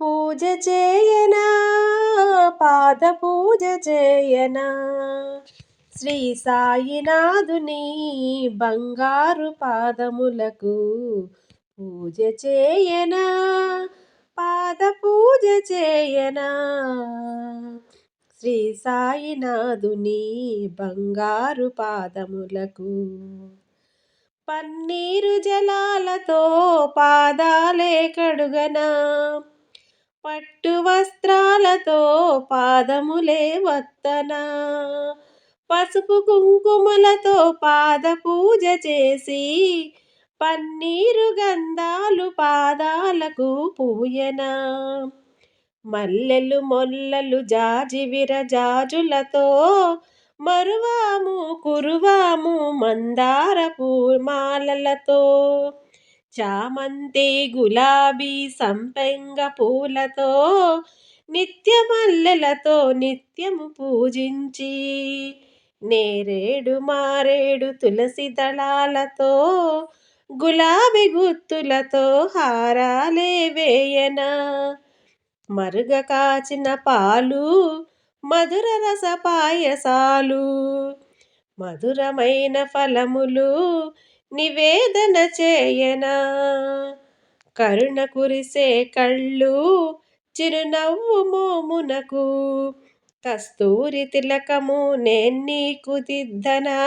పూజ చేయనా పాద పూజ చేయనా శ్రీ సాయినాథుని బంగారు పాదములకు పూజ చేయనా పాద పూజ చేయనా శ్రీ సాయినాథుని బంగారు పాదములకు పన్నీరు జలాలతో పాదాలే కడుగనా పట్టు వస్త్రాలతో పాదములే వత్తనా పసుపు కుంకుమలతో పాద పూజ చేసి పన్నీరు గంధాలు పాదాలకు పూయనా మల్లెలు మొల్లలు జాజివిర జాజులతో మరువాము కురువాము మందార పూమాలలతో చామంతి గులాబీ సంపెంగ పూలతో నిత్య మల్లెలతో నిత్యము పూజించి నేరేడు మారేడు తులసి దళాలతో గులాబీ గుత్తులతో హారాలే వేయనా మరుగ కాచిన పాలు మధుర రస పాయసాలు మధురమైన ఫలములు నివేదన చేయనా కరుణ కురిసే కళ్ళు చిరునవ్వు మోమునకు కస్తూరి తిలకము నీకు దిద్దనా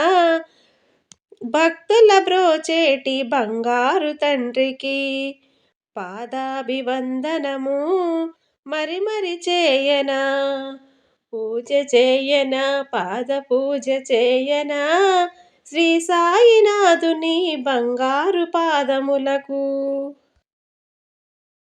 భక్తుల బ్రోచేటి బంగారు తండ్రికి పాదాభివందనము మరి చేయనా పూజ చేయనా పాద పూజ చేయనా శ్రీ సాయినాథుని బంగారు పాదములకు